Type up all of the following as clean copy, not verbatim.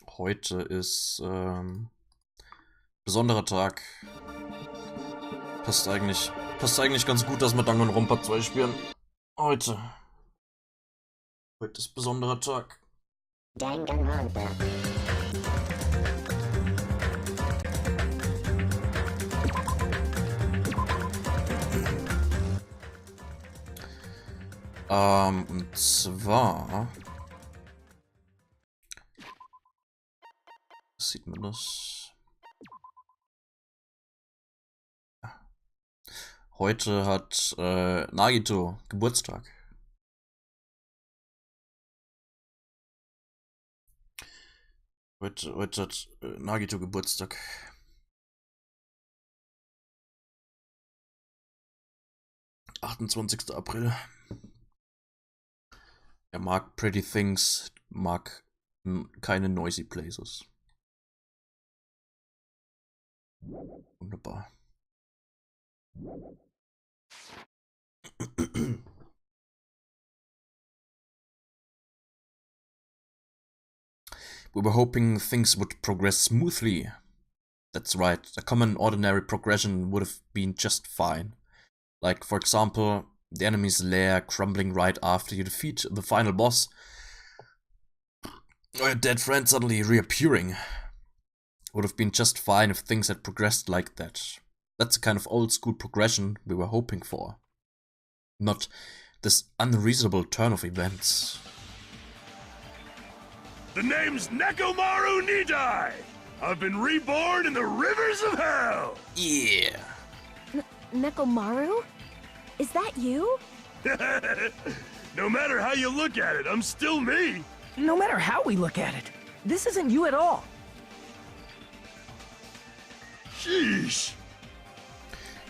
Heute ist besonderer Tag. Passt eigentlich ganz gut, dass wir Danganronpa 2 spielen. Heute. Heute ist besonderer Tag. Danganronpa. Und zwar sieht man das. Heute hat Nagito Geburtstag. Heute hat Nagito Geburtstag. April. Er mag Pretty Things, mag keine Noisy Places. Wunderbar. We were hoping things would progress smoothly. That's right, a common ordinary progression would have been just fine. Like, for example, the enemy's lair crumbling right after you defeat the final boss, or your dead friend suddenly reappearing. Would have been just fine if things had progressed like that. That's the kind of old school progression we were hoping for. Not this unreasonable turn of events. The name's Nekomaru Nidai! I've been reborn in the rivers of hell! Yeah! Nekomaru? Is that you? No matter how you look at it, I'm still me! No matter how we look at it, this isn't you at all. Sheesh!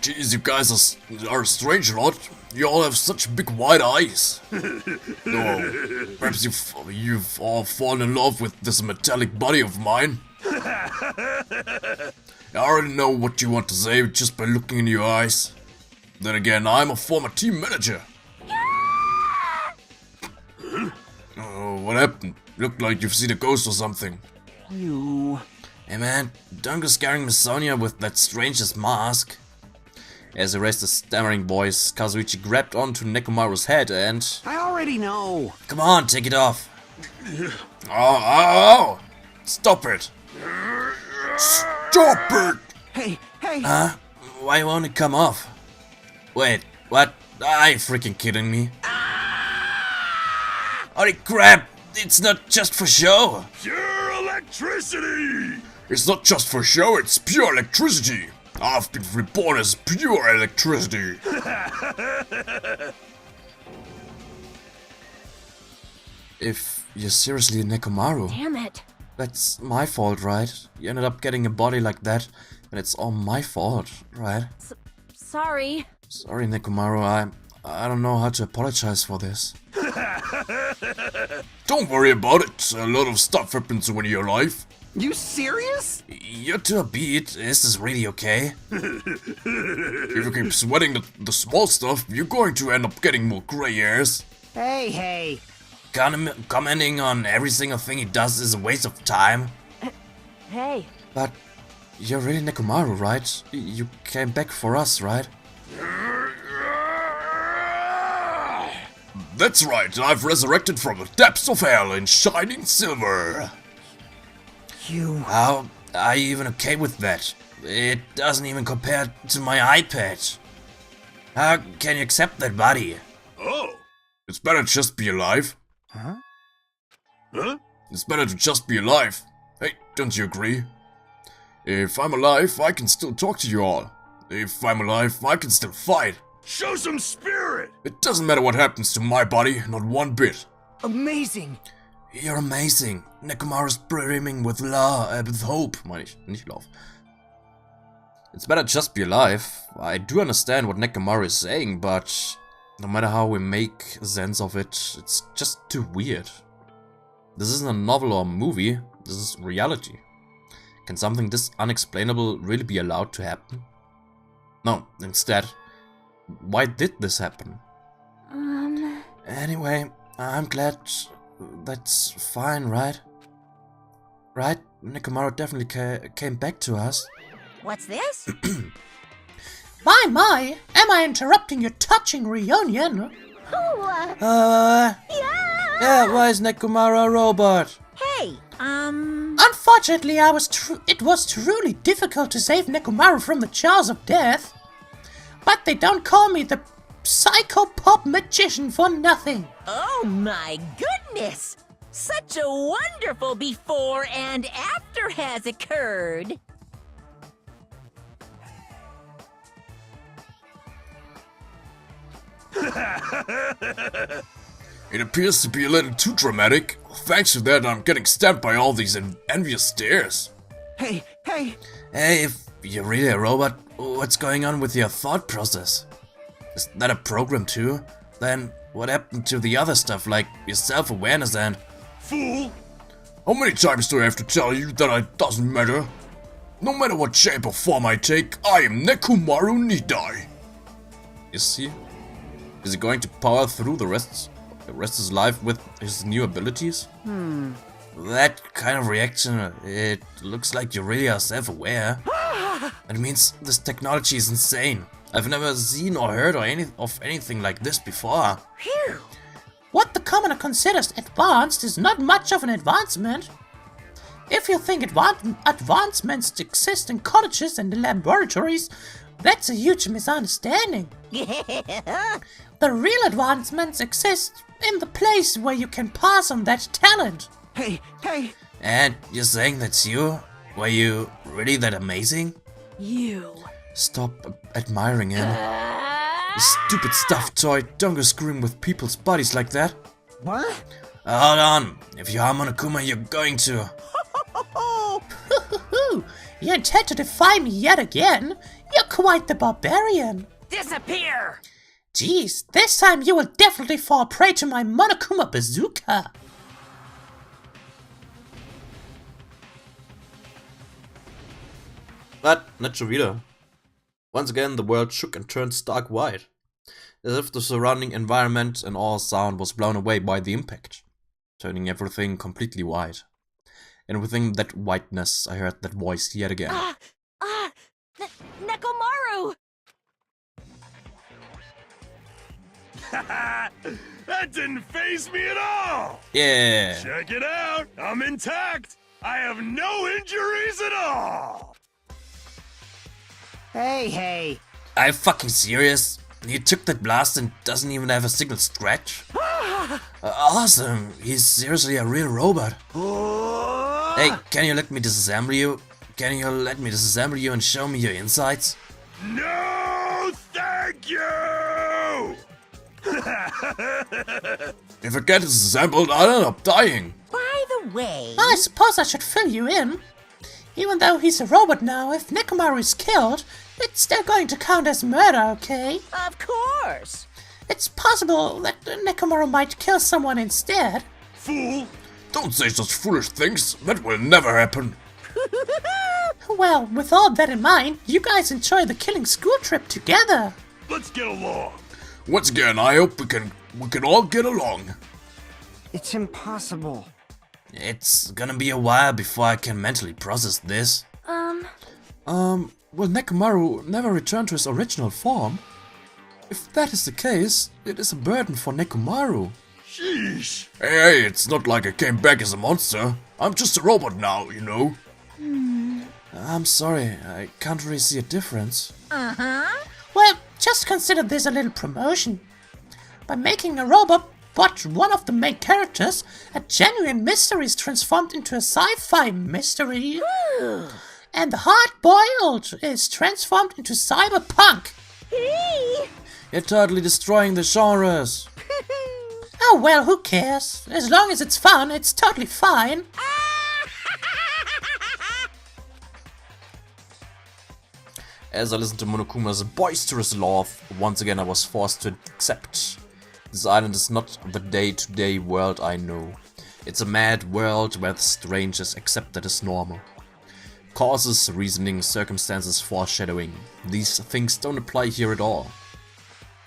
Jeez, you guys are a strange lot. You all have such big wide eyes. Oh, perhaps you've all fallen in love with this metallic body of mine. I already know what you want to say just by looking in your eyes. Then again, I'm a former team manager. Oh, what happened? Looked like you've seen a ghost or something. You... Hey man, don't go scaring Miss Sonia with that strangest mask. As he raised his stammering voice, Kazuichi grabbed onto Nekomaru's head and... I already know. Come on, take it off. Oh! Stop it! Stop it! Hey! Huh? Why won't it come off? Wait, what? Are you freaking kidding me? Holy crap! It's not just for show! Pure electricity! It's not just for show, it's pure electricity! I've been reborn as pure electricity! If you're seriously Nekomaru... Damn it. That's my fault, right? You ended up getting a body like that, and it's all my fault, right? Sorry. Sorry, Nekomaru, I don't know how to apologize for this. Don't worry about it, a lot of stuff happens when you're alive. You serious? You're too upbeat, is this really okay? If you keep sweating the small stuff, you're going to end up getting more gray hairs. Hey! Commenting on every single thing he does is a waste of time. Hey. But you're really Nekomaru, right? You came back for us, right? That's right, I've resurrected from the depths of hell in shining silver. You... How are you even okay with that? It doesn't even compare to my iPad. How can you accept that body? Oh! It's better to just be alive. Huh? Huh? It's better to just be alive. Hey, don't you agree? If I'm alive, I can still talk to you all. If I'm alive, I can still fight. Show some spirit! It doesn't matter what happens to my body, not one bit. Amazing! You're amazing. Nekomaru's brimming with with hope. Meine ich, nicht love. It's better just be alive. I do understand what Nekomaru is saying, but no matter how we make sense of it, it's just too weird. This isn't a novel or a movie, this is reality. Can something this unexplainable really be allowed to happen? No, instead, why did this happen? Anyway, I'm glad that's fine, right? Right? Nekomaru definitely came back to us. What's this? My, am I interrupting your touching reunion? Yeah, why is Nekomaru a robot? Hey, Unfortunately, it was truly difficult to save Nekomaru from the jaws of death. But they don't call me the psycho-pop magician for nothing. Oh my goodness! Such a wonderful before and after has occurred. It appears to be a little too dramatic. Thanks to that, I'm getting stabbed by all these envious stares. Hey! Hey, if you're really a robot, what's going on with your thought process? Is that a program too? Then what happened to the other stuff, like your self-awareness and... Fool! How many times do I have to tell you that it doesn't matter? No matter what shape or form I take, I am Nekomaru Nidai. Is he? Is he going to power through the rest of his life with his new abilities? That kind of reaction, it looks like you really are self-aware. It means this technology is insane. I've never seen or heard of anything like this before. Phew. What the commoner considers advanced is not much of an advancement. If you think advancements exist in colleges and laboratories, that's a huge misunderstanding. The real advancements exist in the place where you can pass on that talent. Hey! And you're saying that's you? Were you really that amazing? You. Stop admiring him. You stupid stuffed toy, don't go screwing with people's bodies like that. What? Hold on, if you harm Monokuma, you're going to... You intend to defy me yet again? You're quite the barbarian. Disappear! Jeez, this time you will definitely fall prey to my Monokuma bazooka. But not schon wieder. Once again, the world shook and turned stark white, as if the surrounding environment and all sound was blown away by the impact, turning everything completely white. And within that whiteness, I heard that voice yet again. Nekomaru! That didn't faze me at all! Yeah! Check it out! I'm intact! I have no injuries at all! Hey. Are you fucking serious? He took that blast and doesn't even have a single scratch? Awesome! He's seriously a real robot. Hey, can you let me disassemble you? Can you let me disassemble you and show me your insides? No, thank you! If I get disassembled, I'll end up dying. By the way... I suppose I should fill you in. Even though he's a robot now, if Nekomaru is killed, it's still going to count as murder, okay? Of course! It's possible that Nekomaru might kill someone instead. Fool! Don't say such foolish things. That will never happen. Well, with all that in mind, you guys enjoy the killing school trip together. Let's get along. Once again, I hope we can all get along. It's impossible. It's gonna be a while before I can mentally process this. Will Nekomaru never return to his original form? If that is the case, it is a burden for Nekomaru. Sheesh. Hey, it's not like I came back as a monster. I'm just a robot now, you know. I'm sorry, I can't really see a difference. Well, just consider this a little promotion. By making a robot but one of the main characters, a genuine mystery is transformed into a sci-fi mystery. And the hard-boiled is transformed into cyberpunk. You're totally destroying the genres. Oh well, who cares? As long as it's fun, it's totally fine. As I listened to Monokuma's boisterous laugh, once again I was forced to accept. This island is not the day-to-day world I know. It's a mad world where the strange is accepted as normal. Causes, reasoning, circumstances, foreshadowing. These things don't apply here at all.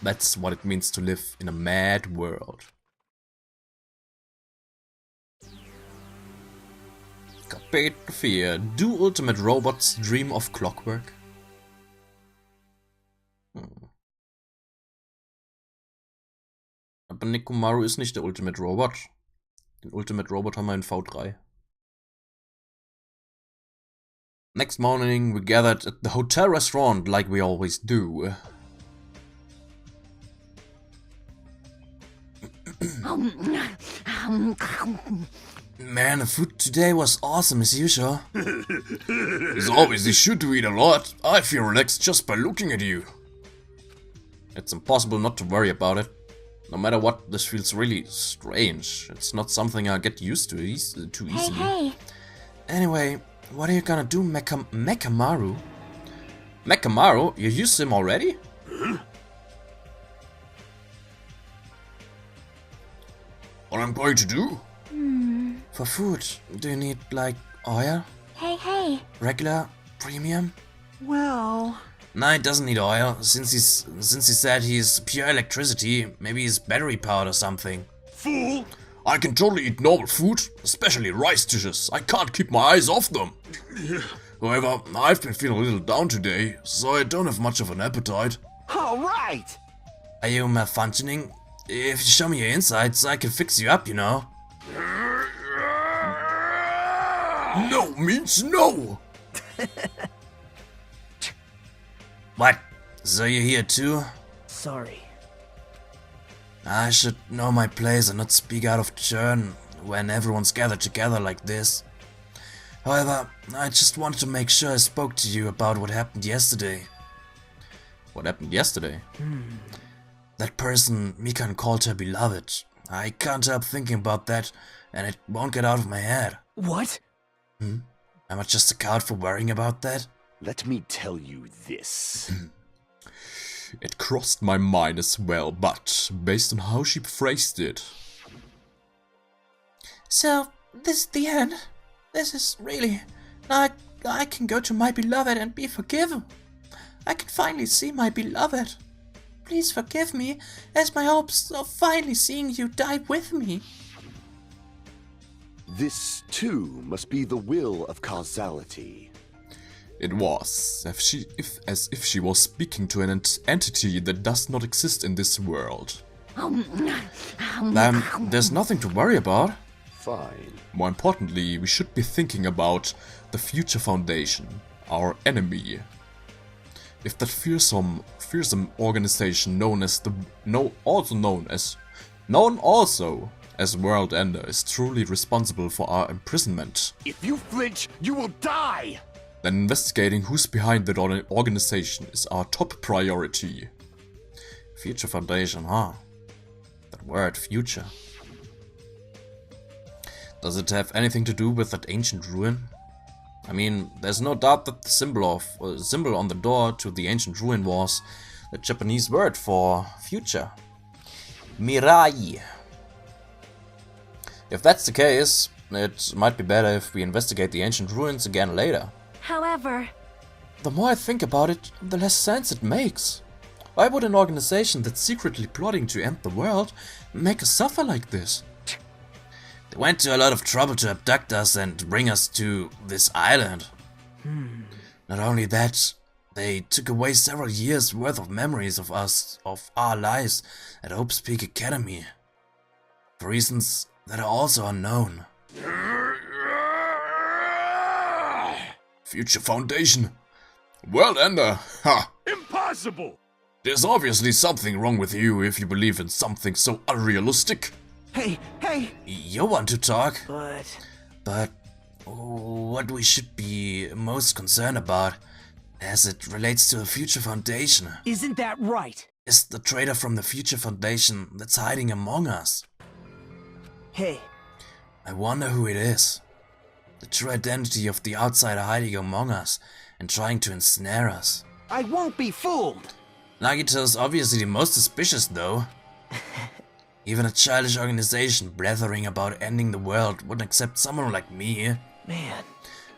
That's what it means to live in a mad world. Kapitel 4. Do ultimate robots dream of clockwork? Aber Nekomaru ist nicht der Ultimate Robot. Den Ultimate Robot haben wir in V3. Next morning we gathered at the hotel restaurant like we always do. Man, the food today was awesome as usual. As always, you should eat a lot. I feel relaxed just by looking at you. It's impossible not to worry about it. No matter what, this feels really strange. It's not something I get used to too easily. Hey. Anyway, what are you gonna do, Mekamaru? Mekamaru? You used him already? What I'm going to do? For food, do you need, like, oil? Hey. Regular? Premium? Well... No, he doesn't need oil. Since he said he's pure electricity, maybe he's battery powered or something. Fool! I can totally eat normal food, especially rice dishes. I can't keep my eyes off them. However, I've been feeling a little down today, so I don't have much of an appetite. All right! Are you malfunctioning? If you show me your insides, I can fix you up, you know. No means no! What? So you're here too? Sorry. I should know my place and not speak out of turn when everyone's gathered together like this. However, I just wanted to make sure I spoke to you about what happened yesterday. What happened yesterday? That person Mikan called her beloved. I can't help thinking about that, and it won't get out of my head. What? Am I just a coward for worrying about that? Let me tell you this. It crossed my mind as well, but based on how she phrased it. So, this is the end? This is really... Now I can go to my beloved and be forgiven. I can finally see my beloved. Please forgive me, as my hopes of finally seeing you die with me. This, too, must be the will of causality. It was as if she was speaking to an entity that does not exist in this world. There's nothing to worry about. Fine. More importantly, we should be thinking about the Future Foundation, our enemy. If that fearsome organization known also as World Ender is truly responsible for our imprisonment, If you flinch, you will die! then investigating who's behind that organization is our top priority. Future Foundation, huh? That word, future. Does it have anything to do with that ancient ruin? I mean, there's no doubt that the symbol on the door to the ancient ruin was the Japanese word for future. Mirai. If that's the case, it might be better if we investigate the ancient ruins again later. However... The more I think about it, the less sense it makes. Why would an organization that's secretly plotting to end the world make us suffer like this? They went to a lot of trouble to abduct us and bring us to this island. Not only that, they took away several years' worth of memories of us, of our lives at Hope's Peak Academy. For reasons that are also unknown. Future Foundation? World Ender? Ha! Impossible! There's obviously something wrong with you if you believe in something so unrealistic. Hey! You want to talk? But... What we should be most concerned about, as it relates to the Future Foundation, Isn't that right? is the traitor from the Future Foundation that's hiding among us. Hey, I wonder who it is. The true identity of the outsider hiding among us and trying to ensnare us. I won't be fooled! Nagito's obviously the most suspicious, though. Even a childish organization blethering about ending the world wouldn't accept someone like me. Man.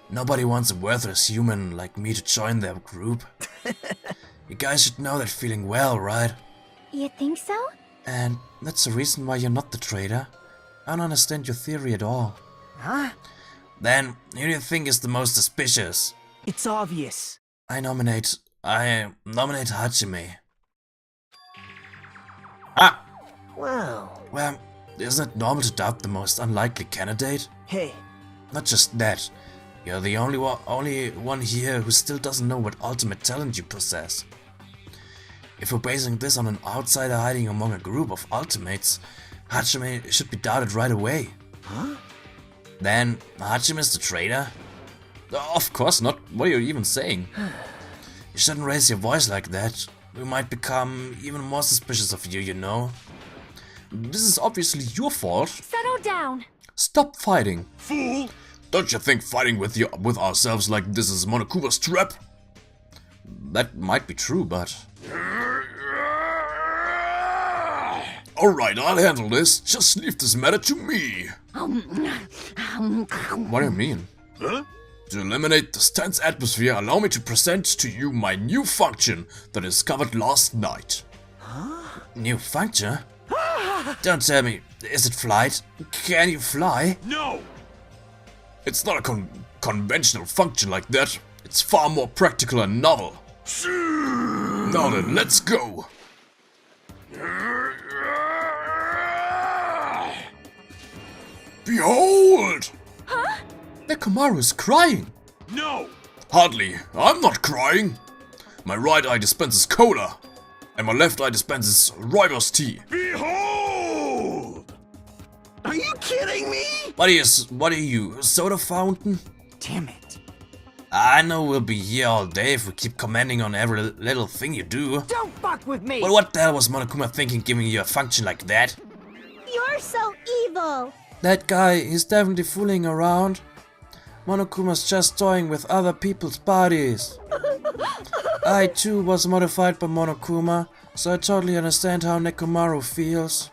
Nobody wants a worthless human like me to join their group. You guys should know that feeling well, right? You think so? And that's the reason why you're not the traitor. I don't understand your theory at all. Huh? Then, who do you think is the most suspicious? It's obvious. I nominate Hajime. Ah! Wow. Well, isn't it normal to doubt the most unlikely candidate? Hey, Not just that, you're the only one here who still doesn't know what ultimate talent you possess. If we're basing this on an outsider hiding among a group of ultimates, Hajime should be doubted right away. huh? Then, Hajime's the traitor? Of course not, what are you even saying? You shouldn't raise your voice like that. We might become even more suspicious of you, you know. This is obviously your fault. Settle down. Stop fighting. Fool! Don't you think fighting with ourselves like this is Monokuma's trap? That might be true, but... Alright, I'll handle this. Just leave this matter to me. What do you mean? Huh? To eliminate this tense atmosphere, allow me to present to you my new function that I discovered last night. New function? Don't tell me, is it flight? Can you fly? No! It's not a conventional function like that. It's far more practical and novel. Now then, let's go! Behold! Nekomaru is crying! No! Hardly. I'm not crying. My right eye dispenses cola, and my left eye dispenses rooibos tea. Behold! Are you kidding me? What are you, a soda fountain? Damn it. I know we'll be here all day if we keep commenting on every little thing you do. Don't fuck with me! But what the hell was Monokuma thinking giving you a function like that? You're so evil. That guy, he's definitely fooling around. Monokuma's just toying with other people's bodies. I too was modified by Monokuma, so I totally understand how Nekomaru feels.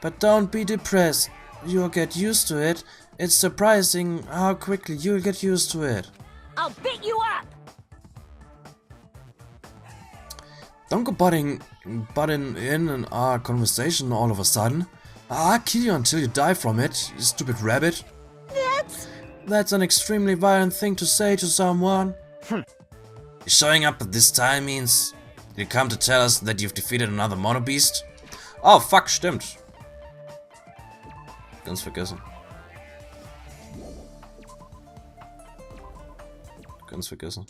But don't be depressed, you'll get used to it. It's surprising how quickly you'll get used to it. I'll beat you up! Don't go butting in our conversation all of a sudden. I'll kill you until you die from it, you stupid rabbit. That's an extremely violent thing to say to someone. Showing up at this time means you come to tell us that you've defeated another Mono Beast? Oh fuck, stimmt. Ganz vergessen. Ganz vergessen.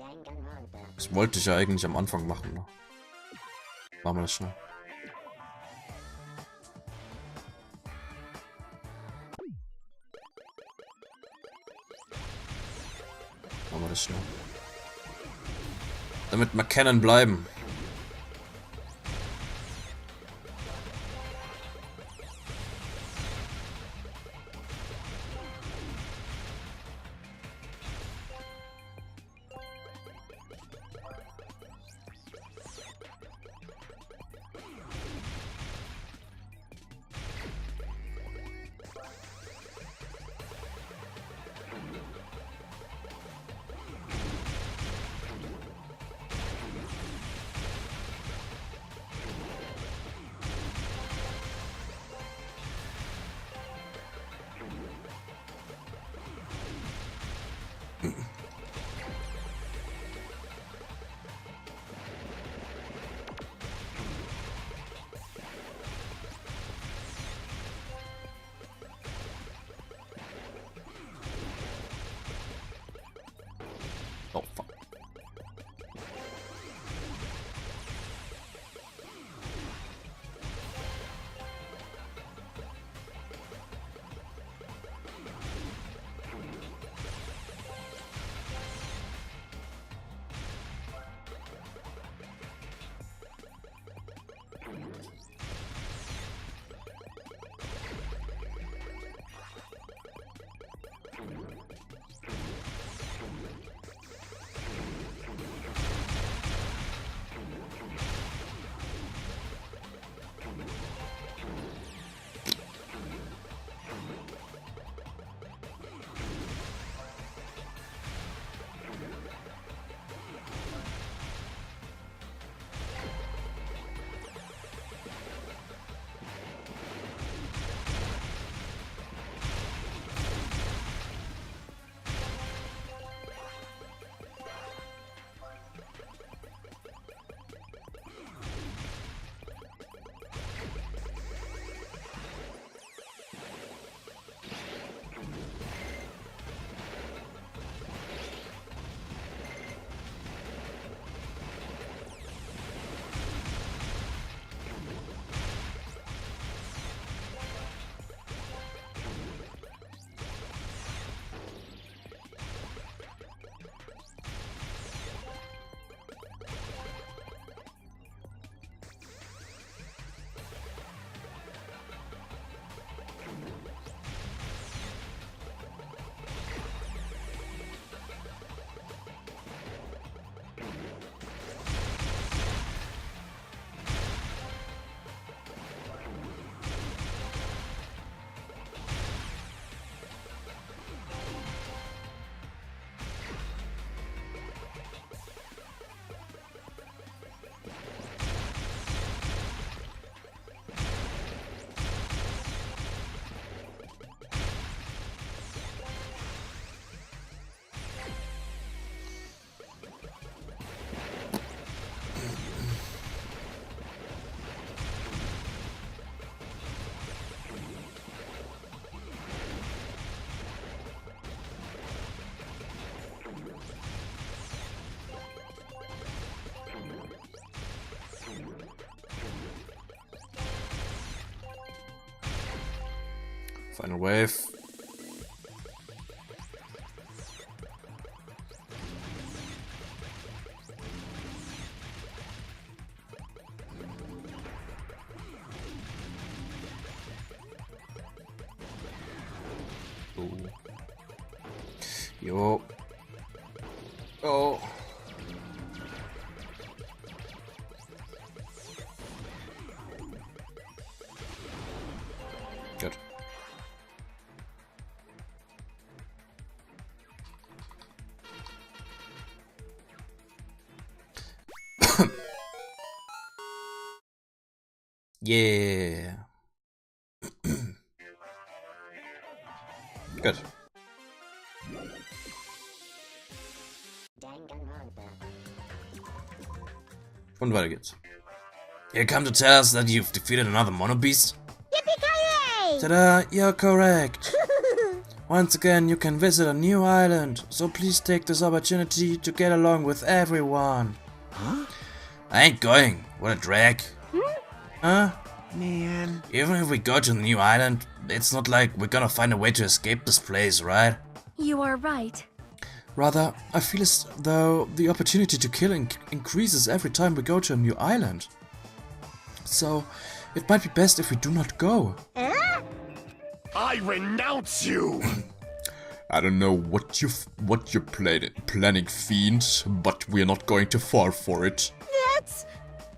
Das wollte ich ja eigentlich am Anfang machen. Ne? Machen wir das schnell. Machen wir das schnell. Damit wir kennen bleiben. Oh fuck. Final wave. Ooh. Yo. Oh. Good. Yeah. Good. Und weiter geht's. You come to tell us that you've defeated another mono beast? Yippee-ki-yay! Ta-da! You're correct. Once again, you can visit a new island, so please take this opportunity to get along with everyone. Huh? I ain't going. What a drag. Huh? Man. Even if we go to the new island, it's not like we're gonna find a way to escape this place, right? You are right. Rather, I feel as though the opportunity to kill increases every time we go to a new island. So, it might be best if we do not go. I renounce you! I don't know what you're planning, fiend, but we're not going to fall for it.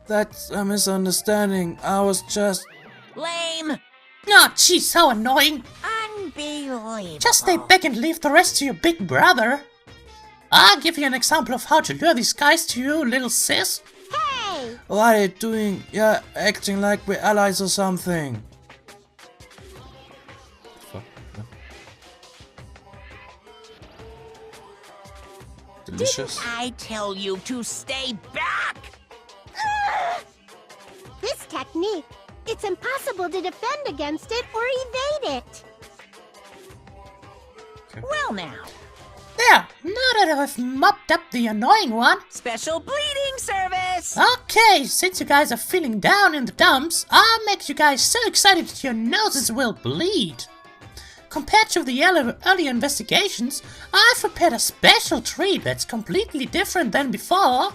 That's a misunderstanding. I was just... Lame. Oh, geez, so annoying. Unbelievable. Just stay back and leave the rest to your big brother. I'll give you an example of how to lure these guys to you, little sis. Hey! What are you doing? You're acting like we're allies or something. Fuck. Delicious. I tell you to stay back. This technique, it's impossible to defend against it or evade it. Well now, There, now that I've mopped up the annoying one. special bleeding service. Okay, since you guys are feeling down in the dumps, I'll make you guys so excited that your noses will bleed. Compared to the earlier investigations, I've prepared a special treat that's completely different than before.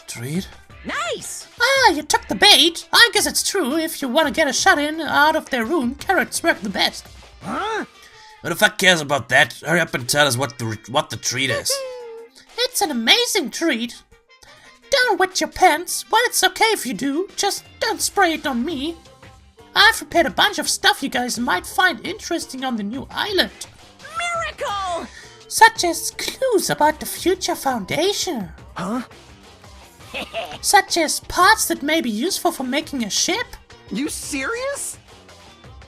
Treat? Nice. Ah, you took the bait. I guess it's true. If you want to get a shot in out of their room, carrots work the best. Huh? Who the fuck cares about that? Hurry up and tell us what the treat is. It's an amazing treat. Don't wet your pants. Well, it's okay if you do. Just don't spray it on me. I've prepared a bunch of stuff you guys might find interesting on the new island. Miracle. Such as clues about the future foundation. Huh? Such as parts that may be useful for making a ship. You serious?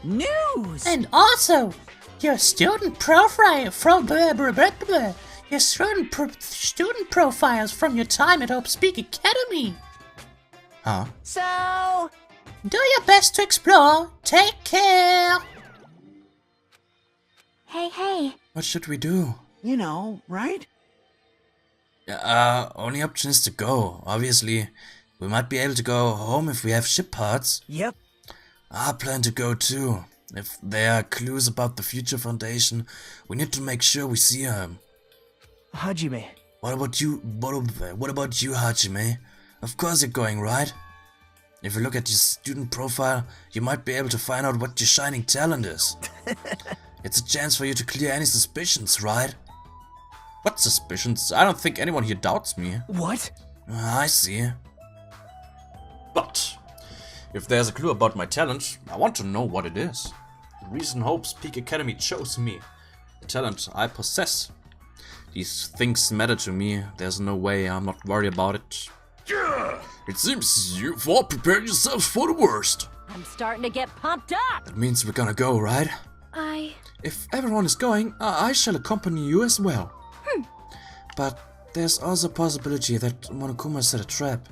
News. And also, your student profile from your student profiles from your time at Hope Speak Academy. Huh? So, Do your best to explore. Take care. Hey. What should we do? You know, right? Only option is to go. Obviously, we might be able to go home if we have ship parts. Yep. I plan to go too. If there are clues about the future foundation, we need to make sure we see them. Hajime. What about you, Hajime? Of course you're going, right? If you look at your student profile, you might be able to find out what your shining talent is. It's a chance for you to clear any suspicions, right? What suspicions? I don't think anyone here doubts me. What? I see. But if there's a clue about my talent, I want to know what it is. The reason Hope's Peak Academy chose me, the talent I possess. These things matter to me. There's no way I'm not worried about it. Yeah! It seems you've all prepared yourselves for the worst. I'm starting to get pumped up. That means we're gonna go, right? If everyone is going, I shall accompany you as well. But there's also a possibility that Monokuma set a trap.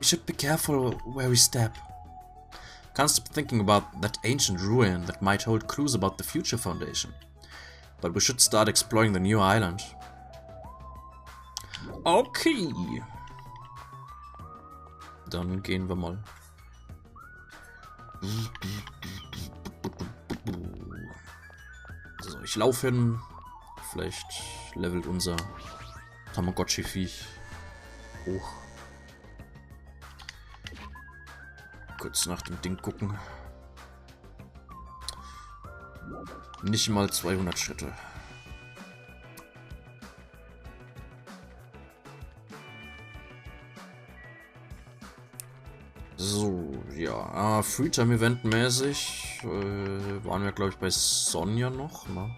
We should be careful where we step. Can't stop thinking about that ancient ruin that might hold clues about the future foundation. But we should start exploring the new island. Okay. Dann gehen wir mal. Ich laufe hin. Vielleicht levelt unser Tamagotchi-Viech hoch. Kurz nach dem Ding gucken. Nicht mal 200 Schritte. So, ja. Freetime-Event mäßig waren wir, glaube ich, bei Sonja noch, ne?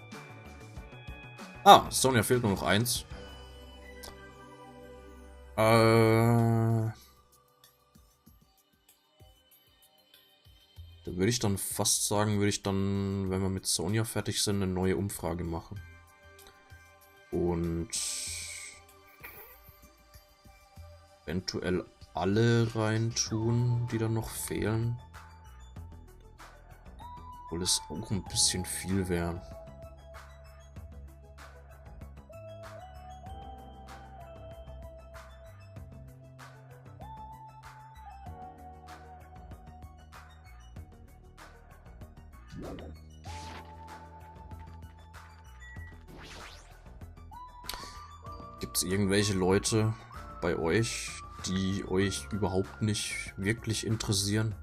Ah, Sonja fehlt nur noch 1. Da würde ich dann fast sagen, wenn wir mit Sonja fertig sind, eine neue Umfrage machen. Und eventuell alle reintun, die dann noch fehlen. Obwohl es auch ein bisschen viel wäre. Gibt es irgendwelche Leute bei euch, die euch überhaupt nicht wirklich interessieren?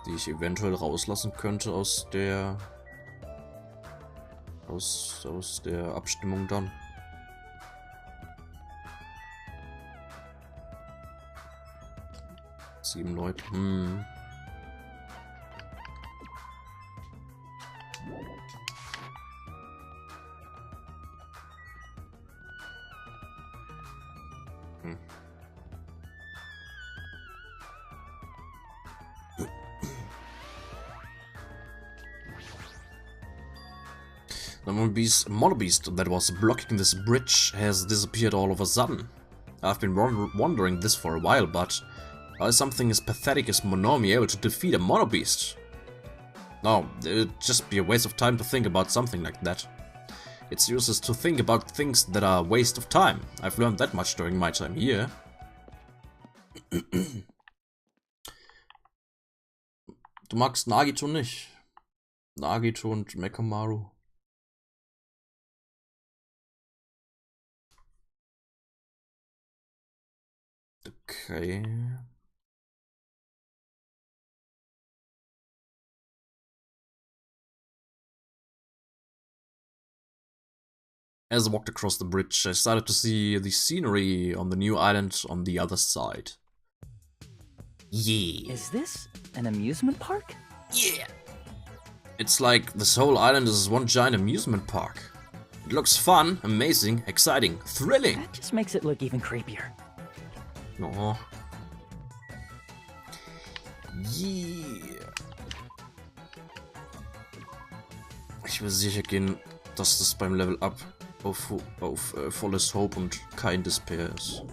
Die ich eventuell rauslassen könnte aus der Abstimmung dann. Sieben Leute. The monobeast that was blocking this bridge has disappeared all of a sudden. I've been wondering this for a while, but how is something as pathetic as Monomi able to defeat a monobeast? No, it'd just be a waste of time to think about something like that. It's useless to think about things that are a waste of time. I've learned that much during my time here. Du magst Nagito nicht. Nagito und Mekamaru. Okay. As I walked across the bridge, I started to see the scenery on the new island on the other side. Yeah. Is this an amusement park? Yeah. It's like this whole island is one giant amusement park. It looks fun, amazing, exciting, thrilling. That just makes it look even creepier. Oh. Yeah. Ich will sicher gehen, dass das beim Level Up auf volles Hope und kein Despair ist.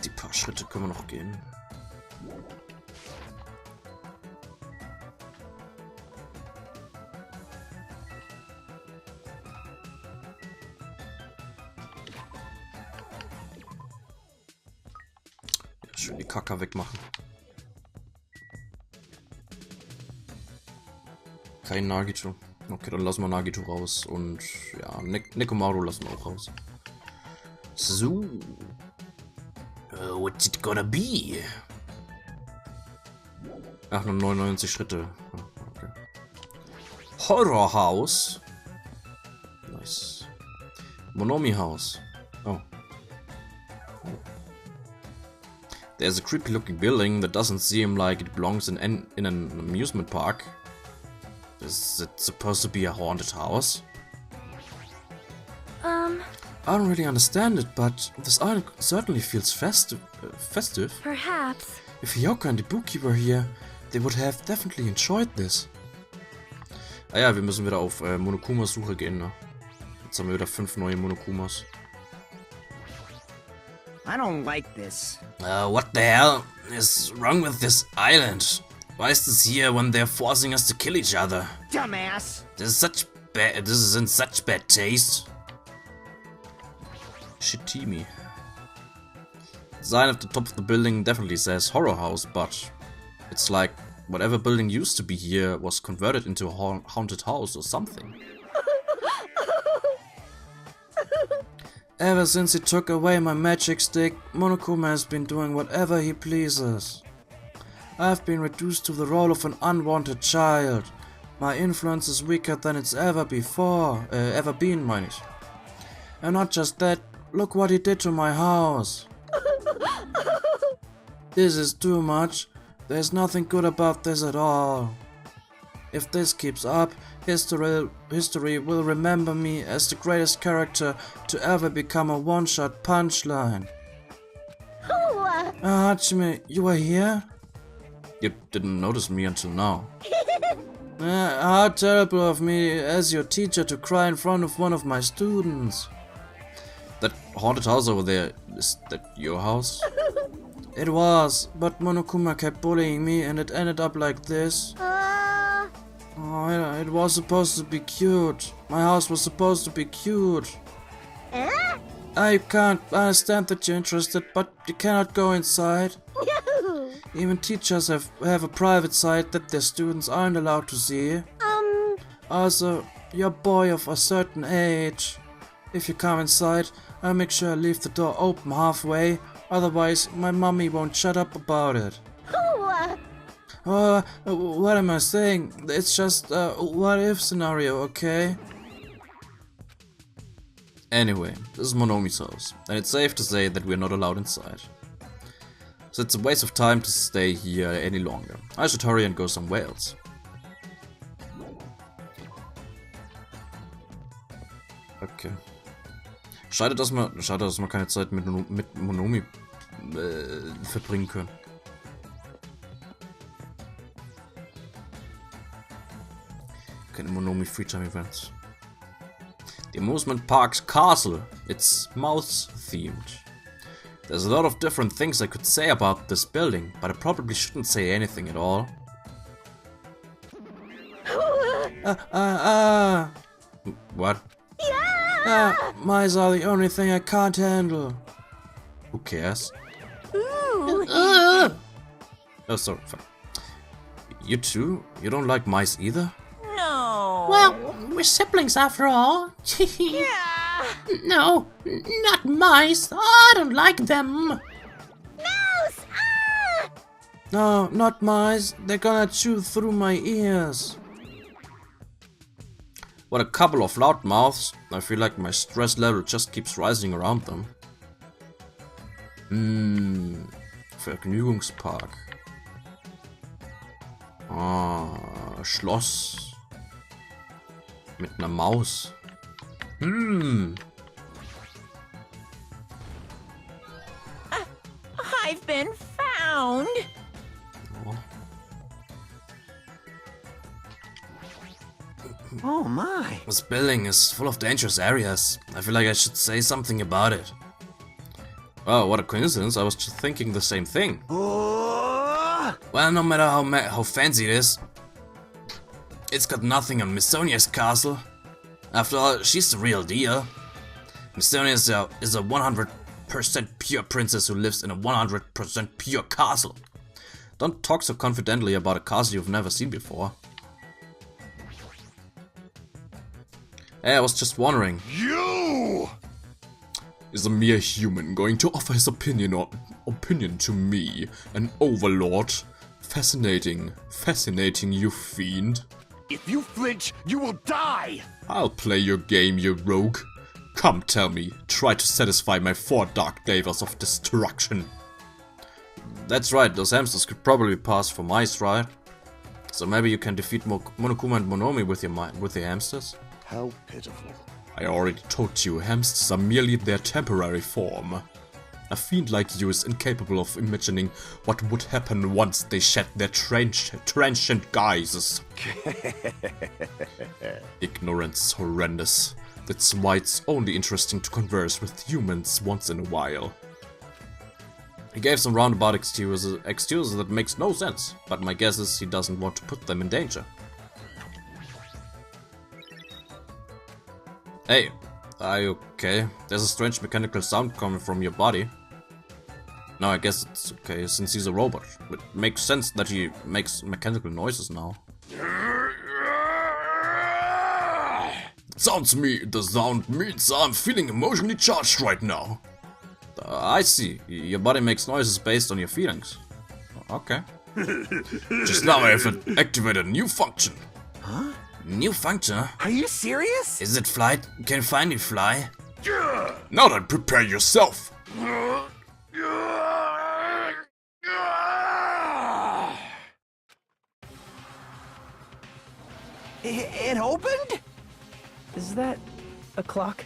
Die paar Schritte können wir noch gehen. Schön die Kacke wegmachen. Kein Nagito. Okay, dann lassen wir Nagito raus. Und ja, Nekomaru lassen wir auch raus. So. What's it gonna be? Ach, nur 99 Schritte. Okay. Horrorhaus. Nice. Monomi-Haus. Oh. There's a creepy looking building that doesn't seem like it belongs in an amusement park. Is it supposed to be a haunted house? I don't really understand it, but this island certainly feels festive. Perhaps. If Hyoka and Ibuki were here, they would have definitely enjoyed this. Ah ja, wir müssen wieder auf Monokumas Suche gehen, ne? Jetzt haben wir wieder 5 neue Monokumas. I don't like this. What the hell is wrong with this island? Why is this here when they're forcing us to kill each other? Dumbass! This is in such bad taste. Shitimi. The sign at the top of the building definitely says horror house, but it's like whatever building used to be here was converted into a haunted house or something. Ever since he took away my magic stick, Monokuma has been doing whatever he pleases. I've been reduced to the role of an unwanted child. My influence is weaker than it's ever been, meine ich. And not just that, look what he did to my house. This is too much. There's nothing good about this at all. If this keeps up, history will remember me as the greatest character to ever become a one-shot punchline. Hachime, you are here? You didn't notice me until now. How terrible of me as your teacher to cry in front of one of my students. That haunted house over there, is that your house? It was, but Monokuma kept bullying me and it ended up like this. Oh, it was supposed to be cute. My house was supposed to be cute. I can't understand that you're interested, but you cannot go inside. Even teachers have a private side that their students aren't allowed to see. Also, you're a boy of a certain age. If you come inside, I'll make sure I leave the door open halfway, otherwise my mommy won't shut up about it. What am I saying? It's just a what if scenario, okay? Anyway, this is Monomi's house, and it's safe to say that we're not allowed inside. So it's a waste of time to stay here any longer. I should hurry and go somewhere else. Okay. Schade, dass wir keine Zeit mit Monomi verbringen können. Keine Monomi Free Time Events. The amusement park's castle. It's mouse themed. There's a lot of different things I could say about this building, but I probably shouldn't say anything at all. What? Mice are the only thing I can't handle. Who cares? Oh, sorry. Fine. You too? You don't like mice either? No. Well, we're siblings after all. Yeah. No, not mice. I don't like them. Mouse! Ah! No, not mice. They're gonna chew through my ears. What a couple of loudmouths. I feel like my stress level just keeps rising around them. Vergnügungspark. Schloss. Mit einer Maus. I've been found. Oh my. This building is full of dangerous areas. I feel like I should say something about it. Oh, what a coincidence. I was just thinking the same thing. Well, no matter how fancy it is, it's got nothing on Miss Sonia's castle. After all, she's the real deal. Miss Sonia is a 100% pure princess who lives in a 100% pure castle. Don't talk so confidently about a castle you've never seen before. Hey, I was just wondering. You! Is a mere human going to offer his opinion to me, an overlord? Fascinating, you fiend. If you flinch, you will die! I'll play your game, you rogue. Come, tell me, try to satisfy my 4 dark flavors of destruction. That's right, those hamsters could probably pass for mice, right? So maybe you can defeat Monokuma and Monomi with your hamsters? How pitiful. I already told you, hamsters are merely their temporary form. A fiend like you is incapable of imagining what would happen once they shed their transient guises. Ignorance horrendous. That's why it's only interesting to converse with humans once in a while. He gave some roundabout excuses that makes no sense, but my guess is he doesn't want to put them in danger. Hey, Are you okay? There's a strange mechanical sound coming from your body. No, I guess it's okay, since he's a robot. It makes sense that he makes mechanical noises now. The sound means I'm feeling emotionally charged right now. I see. Your body makes noises based on your feelings. Okay. Just now I have activated a new function. Huh? New function? Are you serious? Is it flight? Can you finally fly? Now then, prepare yourself. It opened? Is that a clock?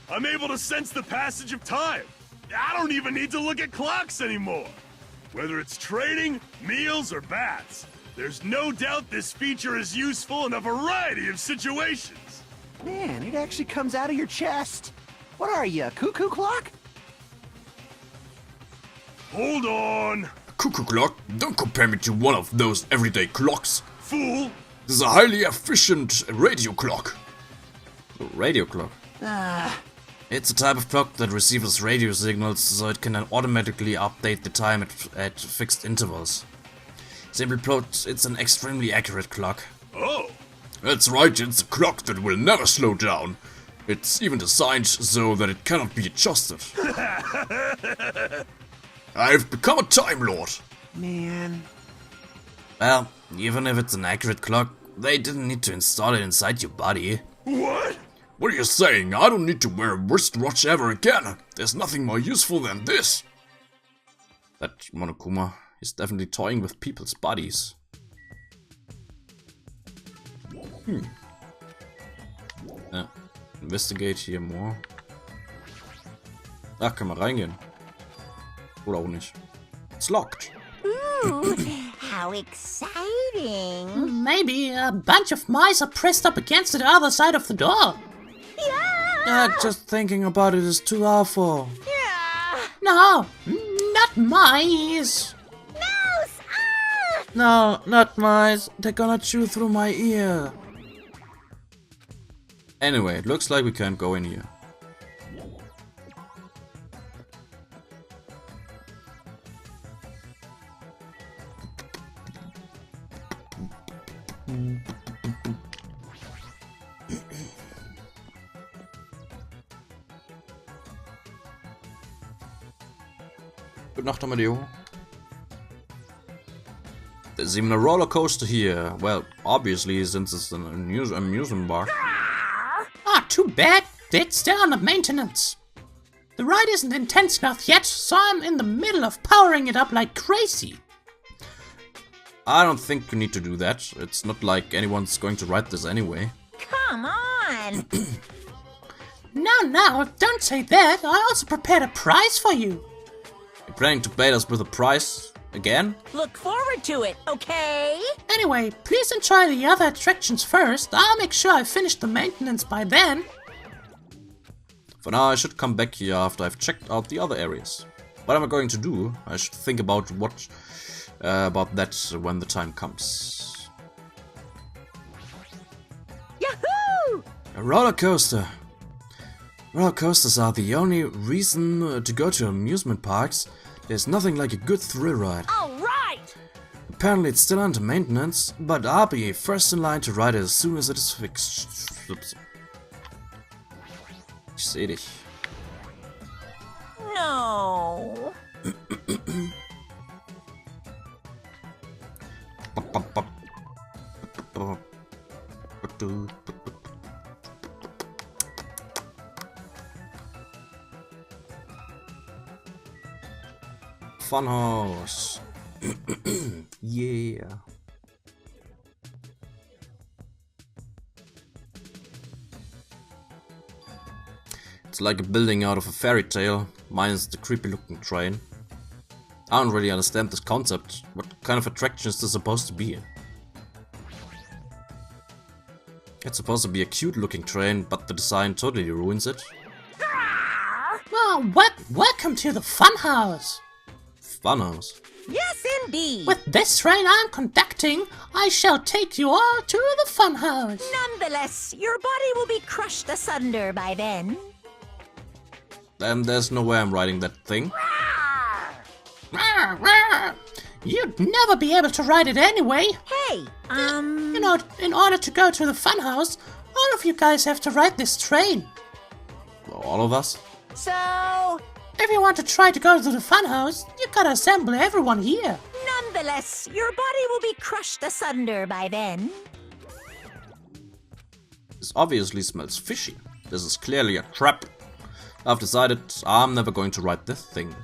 I'm able to sense the passage of time. I don't even need to look at clocks anymore. Whether it's training, meals, or baths, there's no doubt this feature is useful in a variety of situations. Man, it actually comes out of your chest. What are you, a cuckoo clock? Hold on. Cuckoo clock? Don't compare me to one of those everyday clocks. Fool. This is a highly efficient radio clock. Radio clock? It's a type of clock that receives radio signals so it can automatically update the time at fixed intervals. Simply put, it's an extremely accurate clock. Oh. That's right, it's a clock that will never slow down. It's even designed so that it cannot be adjusted. I've become a Time Lord. Man. Well, even if it's an accurate clock, they didn't need to install it inside your body. What? What are you saying? I don't need to wear a wristwatch ever again. There's nothing more useful than this. That Monokuma is definitely toying with people's bodies. Ja. Investigate hier more. Ach, kann man reingehen. Oder auch nicht. It's locked. Ooh, how exciting. Maybe a bunch of mice are pressed up against the other side of the door. Yeah. Just thinking about it is too awful. Yeah. No, not mice. Mouse. Ah. No, not mice. They're gonna chew through my ear. Anyway, it looks like we can't go in here. Good Nacht, Amadeo. There's even a roller coaster here. Well, obviously, since it's an amusement park. Ah, too bad. It's still under maintenance. The ride isn't intense enough yet, so I'm in the middle of powering it up like crazy. I don't think you need to do that. It's not like anyone's going to ride this anyway. Come on. No, don't say that. I also prepared a prize for you. You're planning to bait us with a prize again? Look forward to it, okay? Anyway, please enjoy the other attractions first. I'll make sure I finish the maintenance by then. For now, I should come back here after I've checked out the other areas. What am I going to do? I should think about about that when the time comes. Yahoo! A roller coaster. Roller coasters are the only reason to go to amusement parks. There's nothing like a good thrill ride. All right. Apparently it's still under maintenance, but I'll be first in line to ride it as soon as it is fixed. Ups. Ich seh dich. No. Funhouse. Yeah. It's like a building out of a fairy tale, minus the creepy looking train. I don't really understand this concept. What kind of attraction is this supposed to be? It's supposed to be a cute looking train, but the design totally ruins it. Well, welcome to the Funhouse. Funhouse? Yes, indeed. With this train I'm conducting, I shall take you all to the funhouse. Nonetheless, your body will be crushed asunder by then. Then there's no way I'm riding that thing. You'd never be able to ride it anyway. Hey, You know, in order to go to the funhouse, all of you guys have to ride this train. All of us? So... If you want to try to go to the funhouse, you gotta assemble everyone here. Nonetheless, your body will be crushed asunder by then. This obviously smells fishy. This is clearly a trap. I've decided I'm never going to ride this thing.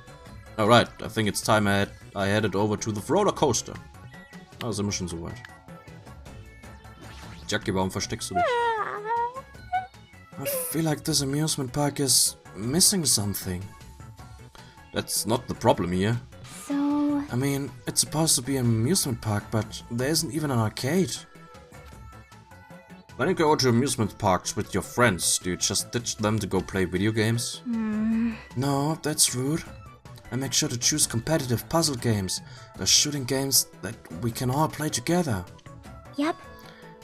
Alright, I think it's time I headed over to the roller coaster. Ah, sind wir schon so weit. Jackie, warum versteckst du dich? I feel like this amusement park is missing something. That's not the problem here. So... I mean, it's supposed to be an amusement park, but there isn't even an arcade. When you go to amusement parks with your friends, do you just ditch them to go play video games? No, that's rude. I make sure to choose competitive puzzle games, or shooting games that we can all play together. Yep.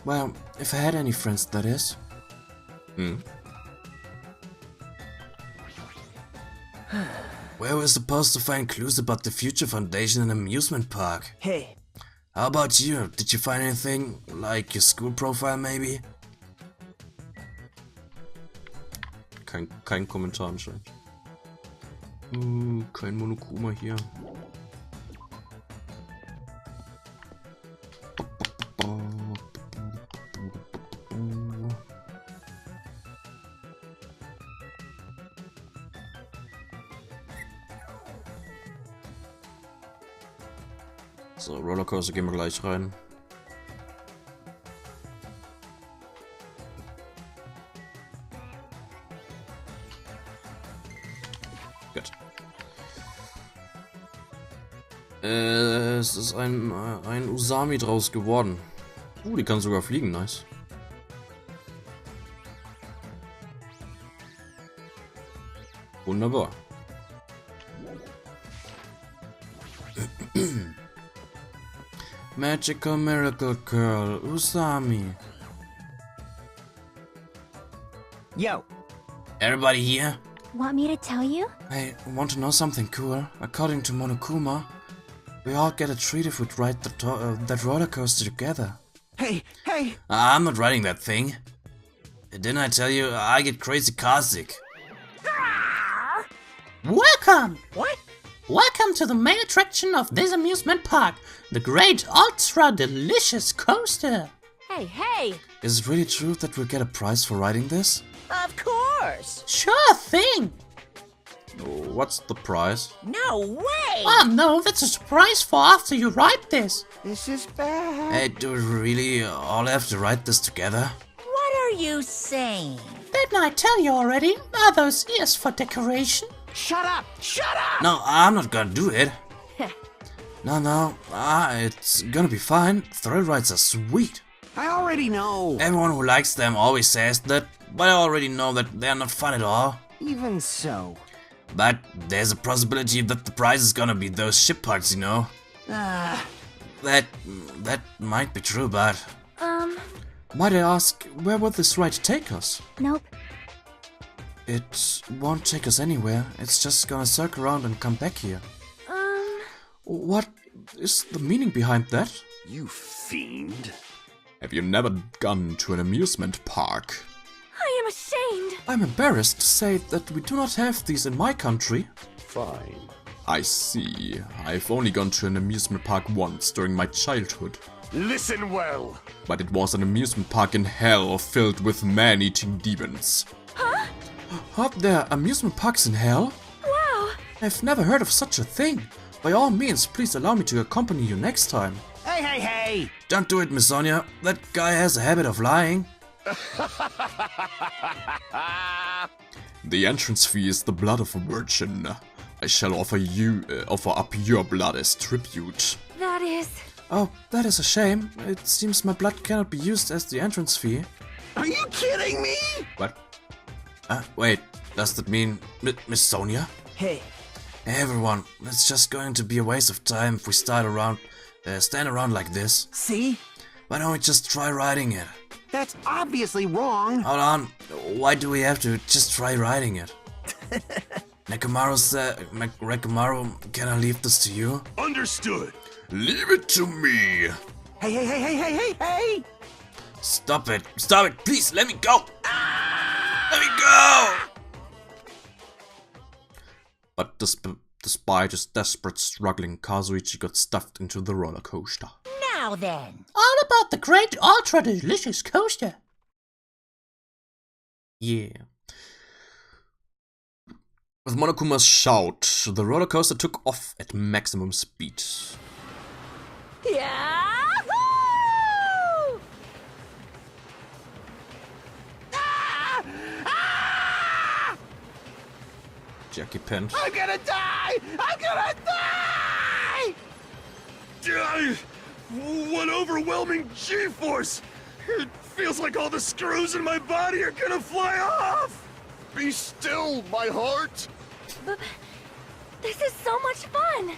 Well, if I had any friends, that is. Where we're supposed to find clues about the Future Foundation and amusement park. Hey, How about you? Did you find anything? Like your school profile, maybe? Kein Kommentar anscheinend. Kein Monokuma hier. So, Rollercoaster gehen wir gleich rein. Gut. Es ist ein Usami draus geworden. Die kann sogar fliegen, nice. Wunderbar. Magical Miracle Girl, Usami. yo, Everybody here? Want me to tell you? I want to know something cool. According to Monokuma, we all get a treat if we ride that roller coaster together. hey, hey, I'm not riding that thing. Didn't I tell you I get crazy car sick? Welcome! What? Welcome to the main attraction of this amusement park, the great ultra delicious coaster. Hey, hey! Is it really true that we'll get a prize for riding this? Of course! Sure thing. What's the prize? No way! Oh no, that's a surprise for after you ride this. this is bad. Hey, do we really all have to ride this together? What are you saying? Didn't I tell you already? Are those ears for decoration? Shut up, shut up! No, I'm not gonna do it. No, it's gonna be fine. Thrill rides are sweet. I already know. Everyone who likes them always says that, but I already know that they're not fun at all. Even so. But there's a possibility that the prize is gonna be those ship parts, you know? That might be true, but... Might I ask, where will this ride take us? Nope. It won't take us anywhere. It's just gonna circle around and come back here. What is the meaning behind that? You fiend. Have you never gone to an amusement park? I am ashamed. I'm embarrassed to say that we do not have these in my country. Fine. I see. I've only gone to an amusement park once during my childhood. Listen well. But it was an amusement park in hell filled with man-eating demons. Huh? Are there amusement parks in hell? Wow. I've never heard of such a thing. By all means, please allow me to accompany you next time. Hey, hey, hey! Don't do it, Miss Sonia. That guy has a habit of lying. The entrance fee is the blood of a virgin. I shall offer up your blood as tribute. That is... Oh, that is a shame. It seems my blood cannot be used as the entrance fee. Are you kidding me? What? Wait, does that mean Miss Sonia? Hey, Hey everyone, it's just going to be a waste of time if we stand around like this. See? Why don't we just try riding it? That's obviously wrong. Hold on, why do we have to just try riding it? Nekomaru said, Nekomaru, can I leave this to you? Understood. Leave it to me. Hey! Stop it, please, let me go! Let me go! But despite his desperate struggling, Kazuichi got stuffed into the roller coaster. Now then. All about the great ultra delicious coaster. Yeah. With Monokuma's shout, the roller coaster took off at maximum speed. Yahoo! Jackie penned. I'm gonna die! What overwhelming G-force! It feels like all the screws in my body are gonna fly off! Be still, my heart! But this is so much fun.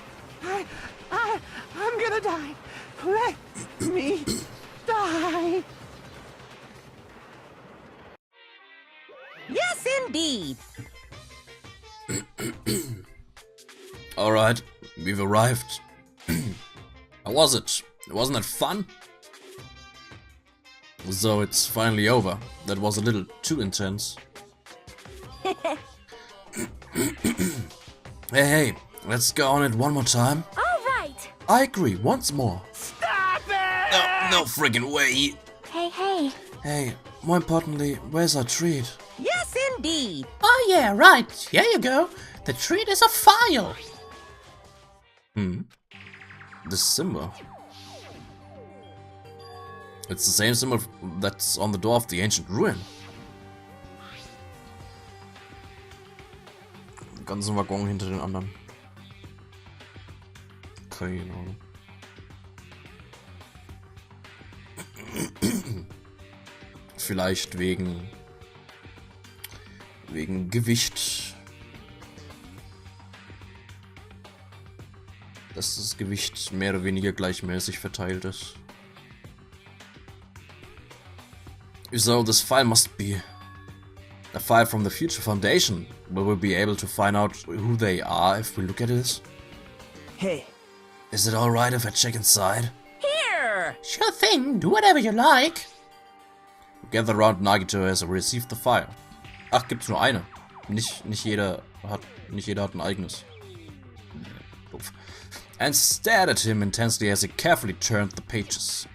I'm gonna die. Let me die. Yes, indeed. Alright, we've arrived. How was it? Wasn't it fun? So it's finally over. That was a little too intense. Hey, let's go on it one more time. All right. I agree, once more. Stop it! No friggin' way. Hey. Hey, more importantly, where's our treat? Yes, indeed. Oh yeah, right. Here you go. The treat is a file. The symbol. It's the same symbol that's on the door of the ancient ruin. Den ganzen Waggon hinter den anderen. Keine Ahnung. Vielleicht wegen Gewicht. Dass das Gewicht mehr oder weniger gleichmäßig verteilt ist. So this file must be a file from the Future Foundation. Will we be able to find out who they are if we look at this? Hey. Is it alright if I check inside? Here. Sure thing. Do whatever you like. Gather around Nagito as I received the file. Ach, gibt's nur eine. Nicht jeder hat ein eigenes. Doof. And stared at him intensely as he carefully turned the pages.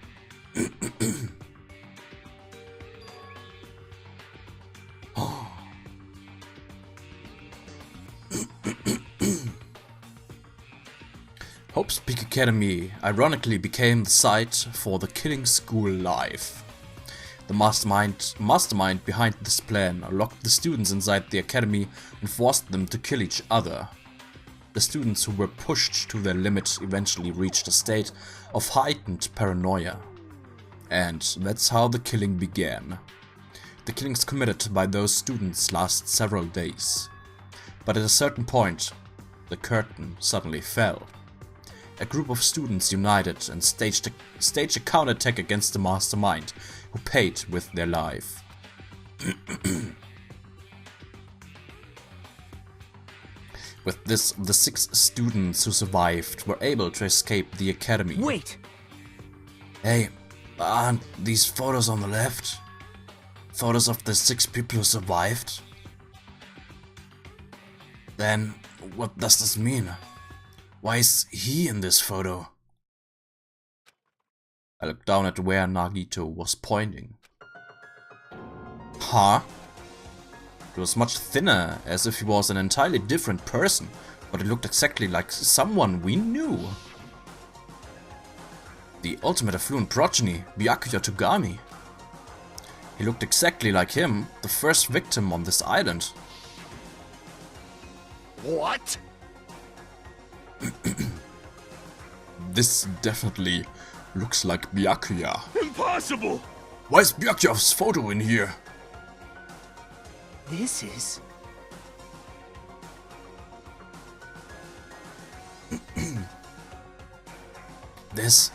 Hope's Peak Academy ironically became the site for the killing school life. The mastermind behind this plan locked the students inside the academy and forced them to kill each other. The students who were pushed to their limit eventually reached a state of heightened paranoia. And that's how the killing began. The killings committed by those students last several days. But at a certain point, the curtain suddenly fell. A group of students united and staged a counterattack against the mastermind, who paid with their life. With this, the 6 students who survived were able to escape the academy. Wait. Hey, aren't these photos on the left? Photos of the 6 people who survived? Then, what does this mean? Why is he in this photo? I looked down at where Nagito was pointing. Huh? He was much thinner, as if he was an entirely different person, but he looked exactly like someone we knew. The ultimate affluent progeny, Byakuya Togami. He looked exactly like him, the first victim on this island. What? This definitely looks like Byakuya. Impossible! Why is Byakuya's photo in here? This is... this?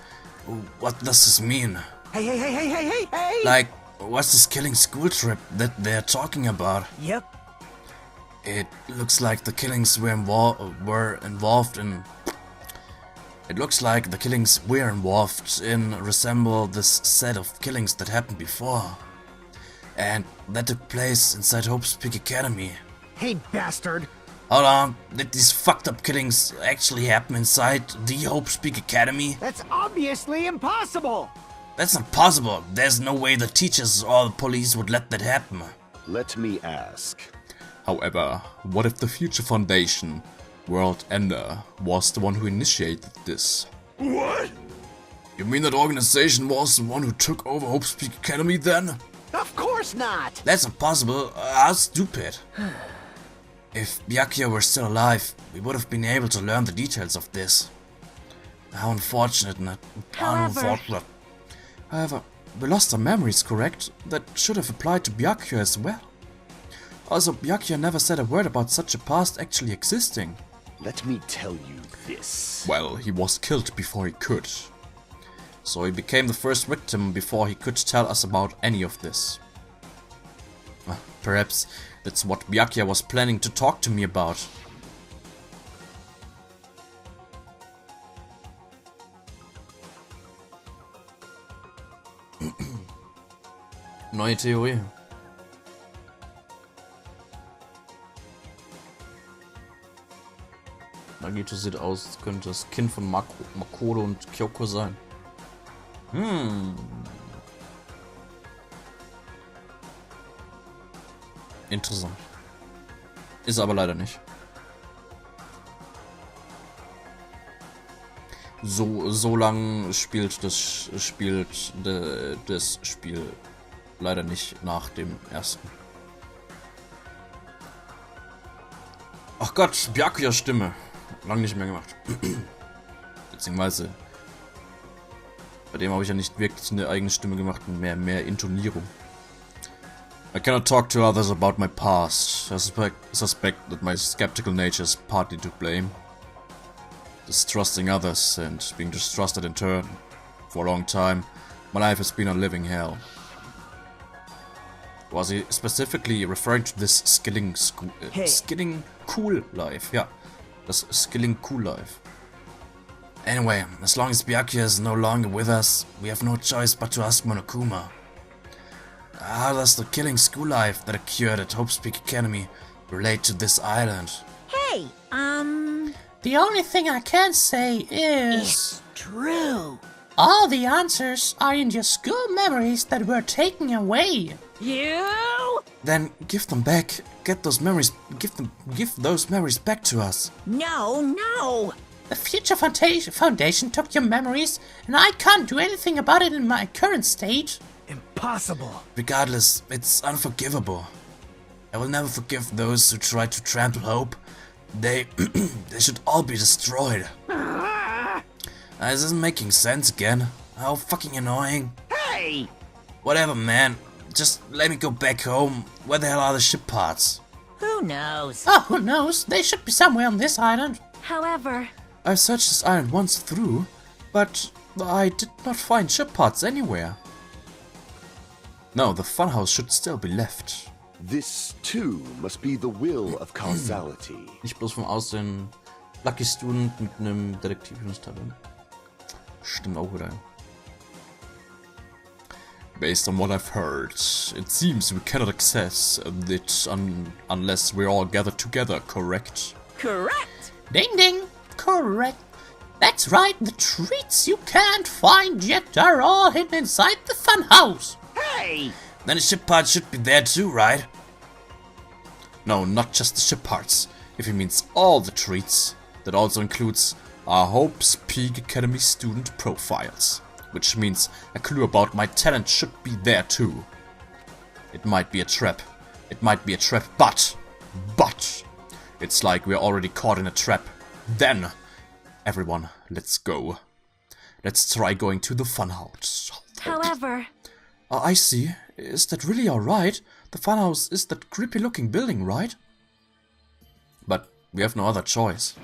What does this mean? Hey! Like, what's this killing school trip that they're talking about? Yep. It looks like the killings were involved in... It looks like the killings we're involved in resemble this set of killings that happened before. And that took place inside Hope's Peak Academy. Hey, bastard! Hold on, did these fucked up killings actually happen inside the Hope's Peak Academy? That's obviously impossible! That's not possible. There's no way the teachers or the police would let that happen. Let me ask. However, what if the future Foundation, World Ender, was the one who initiated this? What? You mean that organization was the one who took over Hope's Peak Academy then? Of course not! That's impossible. How stupid. If Byakuya were still alive, we would have been able to learn the details of this. How unfortunate and unfortunate. However, we lost our memories, correct? That should have applied to Byakuya as well. Also, Byakuya never said a word about such a past actually existing. Let me tell you this. Well, he was killed before he could. So he became the first victim before he could tell us about any of this. Perhaps that's what Byakuya was planning to talk to me about. Neue Theorie. Nagito sieht aus, als könnte das Kind von Makoto und Kyoko sein. Interessant. Ist aber leider nicht. So lang spielt das Spiel leider nicht nach dem ersten. Ach Gott, Byakuya Stimme. Lang nicht mehr gemacht. Beziehungsweise bei dem habe ich ja nicht wirklich eine eigene Stimme gemacht und mehr Intonierung. I cannot talk to others about my past. I suspect that my skeptical nature is partly to blame. Distrusting others and being distrusted in turn. For a long time, my life has been a living hell. Was he specifically referring to this skilling cool life? Yeah, das skilling cool life. Anyway, as long as Byakuya is no longer with us, we have no choice but to ask Monokuma. How does the killing school life that occurred at Hope's Peak Academy relate to this island? Hey, The only thing I can say is... it's true. all the answers are in your school memories that were taken away. You? Then give them back. Get those memories. Give those memories back to us. No. The Future Foundation took your memories, and I can't do anything about it in my current state. Impossible. Regardless, it's unforgivable. I will never forgive those who tried to trample Hope. They should all be destroyed. This isn't making sense again. How fucking annoying. Hey! Whatever, man. Just let me go back home. Where the hell are the ship parts? Who knows? Oh, who knows? They should be somewhere on this island. However, I've searched this island once through, but I did not find ship parts anywhere. No, the funhouse should still be left. This, too, must be the will of causality. Nicht bloß vom Aussehen. Lucky Student mit einem Detektivtalent. Stimmt auch wieder. Based on what I've heard, it seems we cannot access it unless we're all gathered together, correct? Correct. Ding ding. Correct. That's right, the treats you can't find yet are all hidden inside the funhouse. Hey! Then the ship parts should be there too, right? No, not just the ship parts. If it means all the treats, that also includes our Hope's Peak Academy student profiles. Which means a clue about my talent should be there too. It might be a trap. But it's like we're already caught in a trap. Then, everyone, let's go. Let's try going to the funhouse. however, I see. Is that really alright? The funhouse is that creepy looking building, right? But we have no other choice.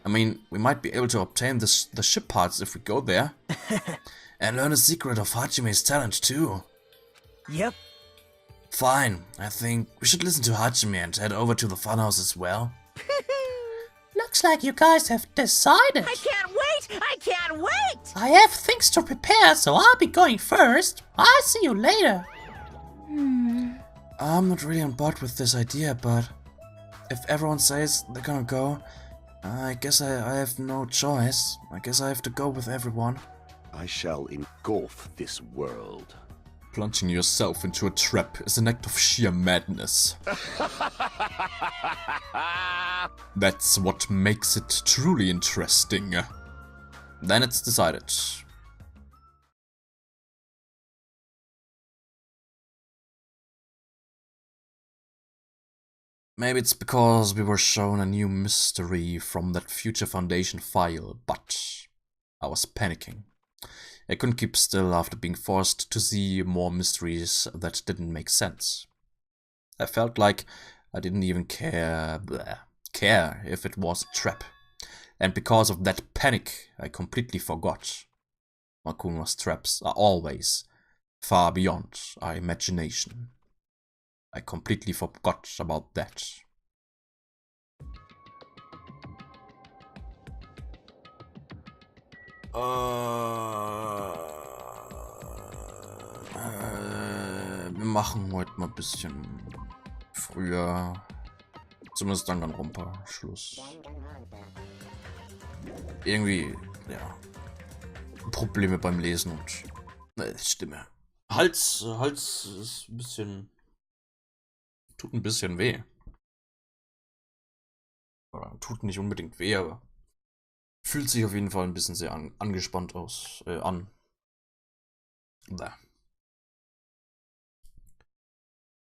I mean, we might be able to obtain the ship parts if we go there. And learn the secret of Hajime's talent too. Yep. Fine, I think we should listen to Hajime and head over to the funhouse as well. Looks like you guys have decided. I can't wait! I can't wait! I have things to prepare, so I'll be going first. I'll see you later. I'm not really on board with this idea, but if everyone says they're gonna go, I guess I have no choice. I guess I have to go with everyone. I shall engulf this world. Plunging yourself into a trap is an act of sheer madness. That's what makes it truly interesting. Then it's decided. Maybe it's because we were shown a new mystery from that Future Foundation file, but I was panicking. I couldn't keep still after being forced to see more mysteries that didn't make sense. I felt like I didn't even care if it was a trap. And because of that panic, I completely forgot. Makuma's traps are always far beyond our imagination. I completely forgot about that. Wir machen heute mal ein bisschen früher. Zumindest Danganronpa. Schluss. Irgendwie, ja. Probleme beim Lesen und Stimme. Hals ist ein bisschen. Tut ein bisschen weh. Oder tut nicht unbedingt weh, aber fühlt sich auf jeden Fall ein bisschen sehr angespannt an. Da.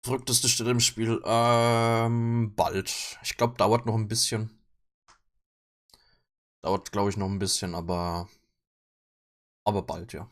Verrückteste Stelle im Spiel. Bald. Ich glaube, dauert noch ein bisschen. Dauert, glaube ich, noch ein bisschen, aber bald, ja.